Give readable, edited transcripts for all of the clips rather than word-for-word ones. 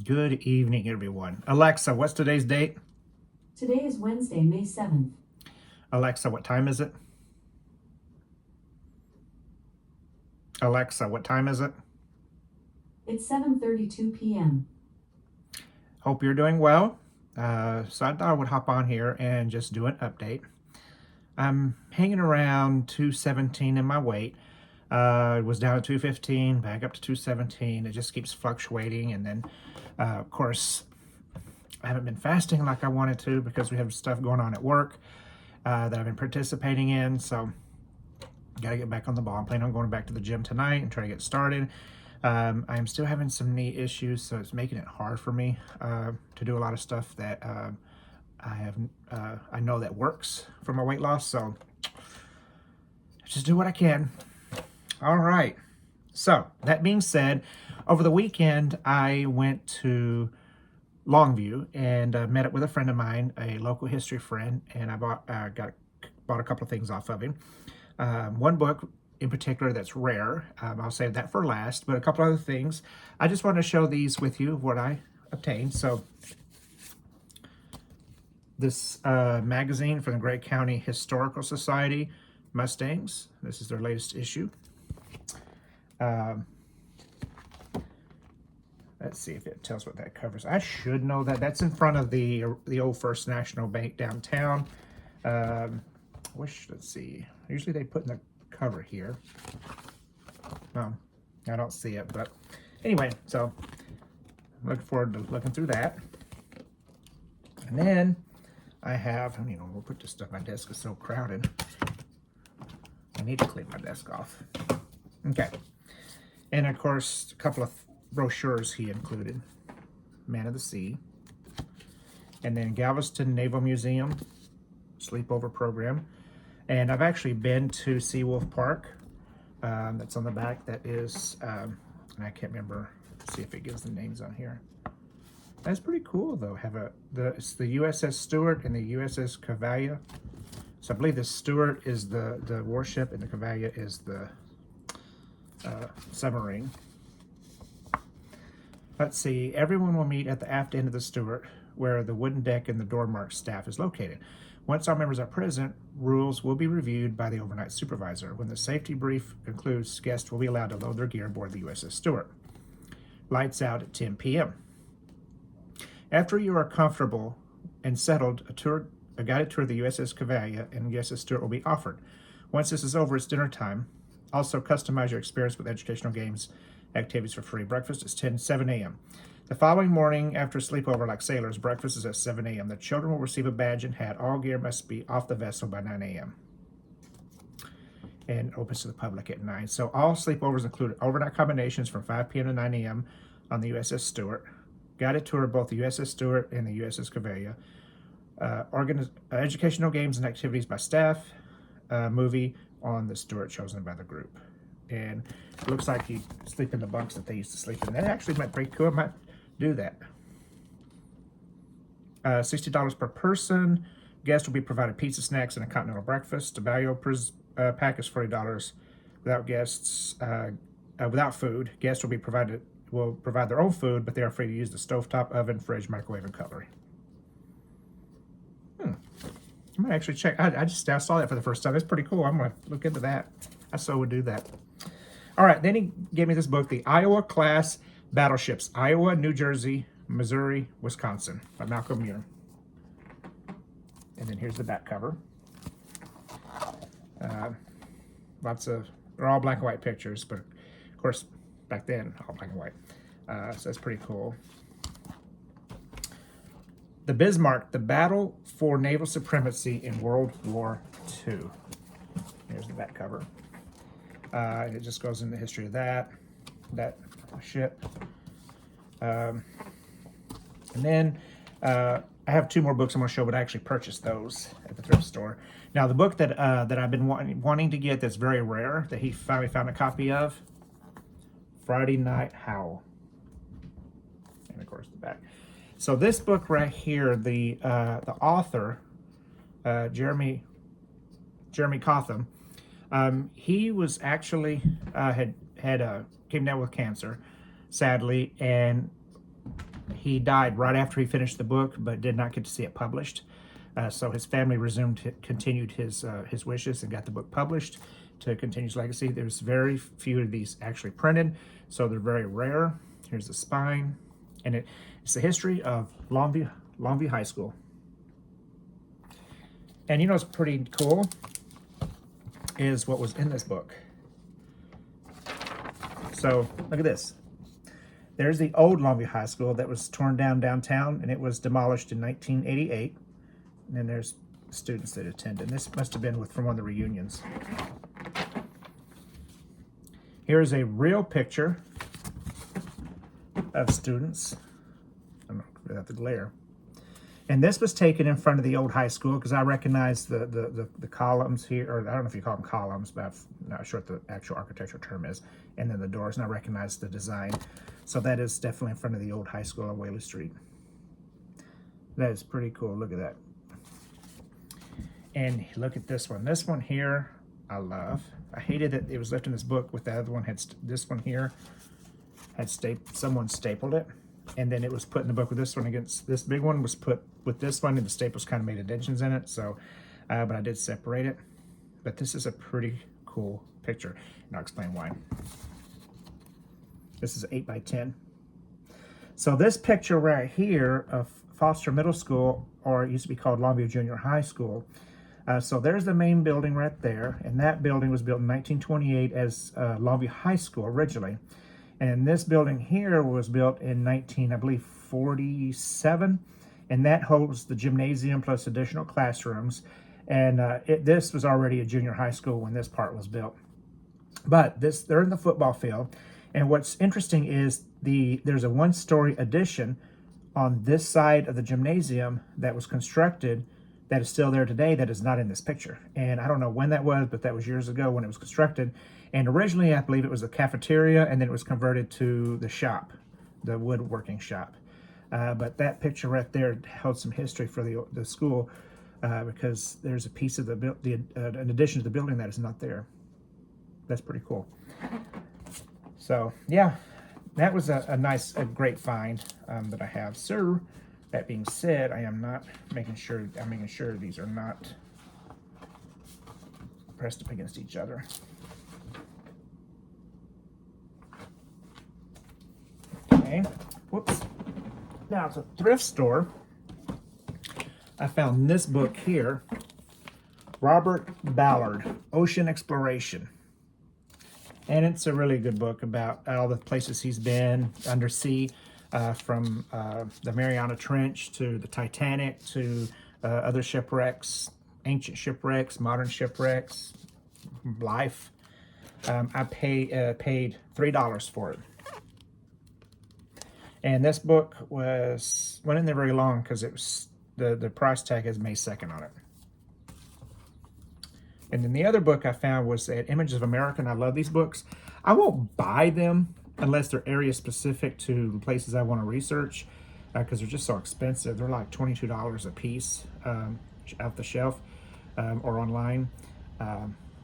Good evening, everyone. Alexa, what's today's date? Today is Wednesday, May 7th. Alexa, what time is it? Alexa, what time is it? It's 7:32 p.m. Hope you're doing well. So I thought I would hop on here and just do an update. I'm hanging around 217 in my weight. It was down at 215, back up to 217. It just keeps fluctuating. And then, of course, I haven't been fasting like I wanted to because we have stuff going on at work that I've been participating in. So got to get back on the ball. I'm planning on going back to the gym tonight and try to get started. I am still having some knee issues, so it's making it hard for me to do a lot of stuff that I know that works for my weight loss. So just do what I can. All right. So that being said, over the weekend I went to Longview and met up with a friend of mine, a local history friend, and I bought a couple of things off of him. One book in particular that's rare. I'll save that for last, but a couple other things. I just want to show these with you, what I obtained. So this magazine from the Gray County Historical Society, Mustangs. This is their latest issue. Let's see if it tells what that covers. I should know that. That's in front of the old First National Bank downtown. Let's see. Usually they put in the cover here. No, I don't see it, but anyway, so I'm looking forward to looking through that. And then I have, we'll put this stuff, my desk is so crowded. I need to clean my desk off. Okay. And of course, a couple of brochures he included. Man of the Sea. And then Galveston Naval Museum sleepover program. And I've actually been to Seawolf Park. That's on the back. That is, and I can't remember. Let's see if it gives the names on here. That's pretty cool, though. It's the USS Stewart and the USS Cavalia. So I believe the Stewart is the warship and the Cavalia is the submarine. Let's see. Everyone will meet at the aft end of the Stewart, where the wooden deck and the door marked staff is located. Once all members are present, rules will be reviewed by the overnight supervisor. When the safety brief concludes, guests will be allowed to load their gear aboard the USS Stewart. Lights out at 10 p.m. After you are comfortable and settled, a guided tour of the USS Cavalia and USS Stewart will be offered. Once this is over, it's dinner time. Also, customize your experience with educational games, activities for free. Breakfast is 7 a.m. The following morning, after a sleepover like sailors, breakfast is at 7 a.m. The children will receive a badge and hat. All gear must be off the vessel by 9 a.m. and opens to the public at 9. So all sleepovers include overnight combinations from 5 p.m. to 9 a.m. on the USS Stewart. Guided tour of both the USS Stewart and the USS Cavalia. Educational games and activities by staff. Movie on the Stewart chosen by the group. And it looks like you sleep in the bunks that they used to sleep in. That actually might be pretty cool. I might do that. $60 per person. Guests will be provided pizza, snacks, and a continental breakfast. The value pack is $40. Without food, guests will provide their own food, but they are free to use the stovetop, oven, fridge, microwave, and cutlery. I might actually check. I saw that for the first time. It's pretty cool. I'm going to look into that. I so would do that. All right. Then he gave me this book, The Iowa Class Battleships, Iowa, New Jersey, Missouri, Wisconsin, by Malcolm Muir. And then here's the back cover. They're all black and white pictures, but of course, back then, all black and white. So that's pretty cool. The Bismarck, the battle for naval supremacy in World War II. Here's the back cover. It just goes into the history of that ship. And then I have two more books I'm going to show, but I actually purchased those at the thrift store. Now, the book that I've been wanting to get that's very rare, that he finally found a copy of, Friday Night Howl. And, of course, the back. So this book right here, the author, Jeremy Cotham, he was actually came down with cancer, sadly, and he died right after he finished the book, but did not get to see it published. So his family continued his wishes and got the book published to continue his legacy. There's very few of these actually printed, so they're very rare. Here's the spine, and it's the history of Longview High School. And you know what's pretty cool is what was in this book. So look at this. There's the old Longview High School that was torn down downtown, and it was demolished in 1988. And then there's students that attended. This must have been from one of the reunions. Here's a real picture of students. I don't know, without the glare. And this was taken in front of the old high school because I recognize the columns here, or I don't know if you call them columns, but I'm not sure what the actual architectural term is. And then the doors, and I recognize the design. So that is definitely in front of the old high school on Whaley Street. That is pretty cool. Look at that. And look at this one. This one here, I love. I hated that it was left in this book with the other one. This one here had someone stapled it. And then it was put in the book with this one against this big one was put with this one, and the staples kind of made indentions in it. So, but I did separate it. But this is a pretty cool picture, and I'll explain why. This is 8 by 10. So this picture right here of Foster Middle School, or it used to be called Longview Junior High School. So there's the main building right there, and that building was built in 1928 as Longview High School originally. And this building here was built in I believe 47, and that holds the gymnasium plus additional classrooms. And this was already a junior high school when this part was built. But they're in the football field, and what's interesting is there's a one-story addition on this side of the gymnasium that was constructed that is still there today that is not in this picture. And I don't know when that was, but that was years ago when it was constructed. And originally, I believe it was a cafeteria, and then it was converted to the shop, the woodworking shop. But that picture right there held some history for the school because there's a piece of an addition to the building that is not there. That's pretty cool. So yeah, that was a great find that I have. So that being said, I'm making sure these are not pressed up against each other. Okay, whoops. Now it's a thrift store. I found this book here, Robert Ballard, Ocean Exploration. And it's a really good book about all the places he's been undersea, from the Mariana Trench to the Titanic to other shipwrecks, ancient shipwrecks, modern shipwrecks, life. I paid $3 for it. And this book went in there very long because it was the price tag is May 2nd on it. And then the other book I found was at Images of America, and I love these books. I won't buy them unless they're area specific to the places I want to research because they're just so expensive. They're like $22 a piece off the shelf or online.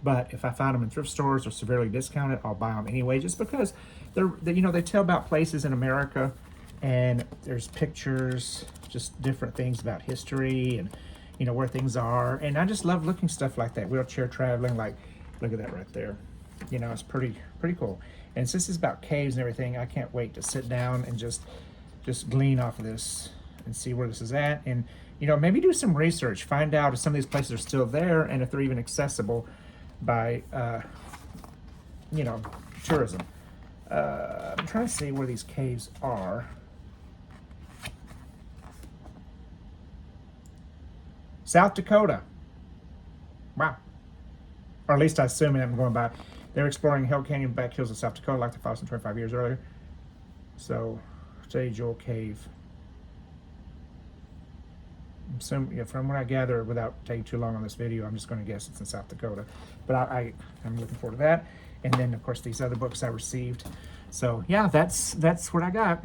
But if I find them in thrift stores or severely discounted, I'll buy them anyway, just because they tell about places in America, and there's pictures, just different things about history and where things are. And I just love looking stuff like that. Wheelchair traveling, like look at that right there. It's pretty cool. And since it's about caves and everything, I can't wait to sit down and just glean off of this and see where this is at. And maybe do some research, find out if some of these places are still there and if they're even accessible by tourism. I'm trying to see where these caves are. South Dakota. Wow. Or at least I assume I'm going by. They're exploring Hell Canyon back hills of South Dakota like they found some 25 years earlier. So, J. Jewel Cave. From what I gather, without taking too long on this video, I'm just going to guess it's in South Dakota. But I'm looking forward to that. And then, of course, these other books I received. So, yeah, that's what I got.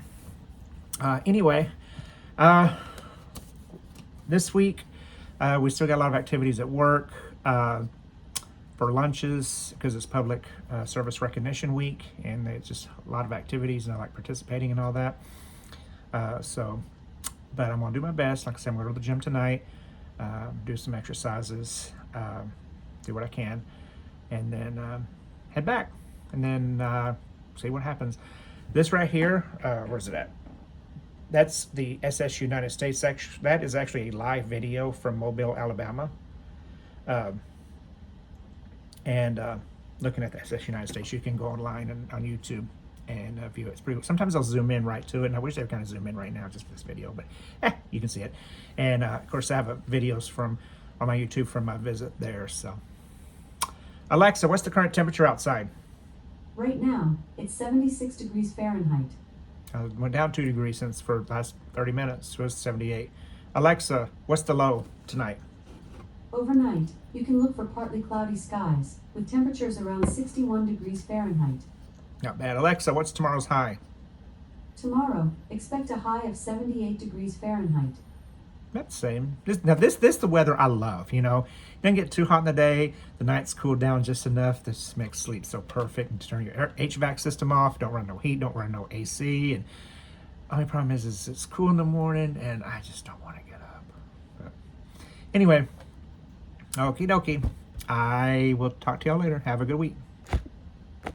Anyway, this week, we still got a lot of activities at work for lunches because it's Public Service Recognition Week, and it's just a lot of activities, and I like participating in all that. But I'm gonna do my best. Like I said, I'm gonna go to the gym tonight, do some exercises, do what I can, and then head back, and then see what happens. This right here, where's it at? That's the SS United States section. That is actually a live video from Mobile, Alabama. And looking at the SS United States, you can go online and on YouTube and view it. It's pretty. Sometimes I'll zoom in right to it, and I wish they would kind of zoom in right now just for this video, but you can see it. And of course, I have videos from on my YouTube from my visit there. So, Alexa, what's the current temperature outside? Right now, it's 76 degrees Fahrenheit. Went down 2 degrees since for the last 30 minutes. It was 78. Alexa, what's the low tonight? Overnight, you can look for partly cloudy skies, with temperatures around 61 degrees Fahrenheit. Not bad. Alexa, what's tomorrow's high? Tomorrow, expect a high of 78 degrees Fahrenheit. That's the same. This the weather I love, you know. Doesn't get too hot in the day. The nights cool down just enough. This makes sleep so perfect. And turn your HVAC system off. Don't run no heat. Don't run no AC. And only problem is it's cool in the morning, and I just don't want to get up. But anyway, okie dokie. I will talk to y'all later. Have a good week.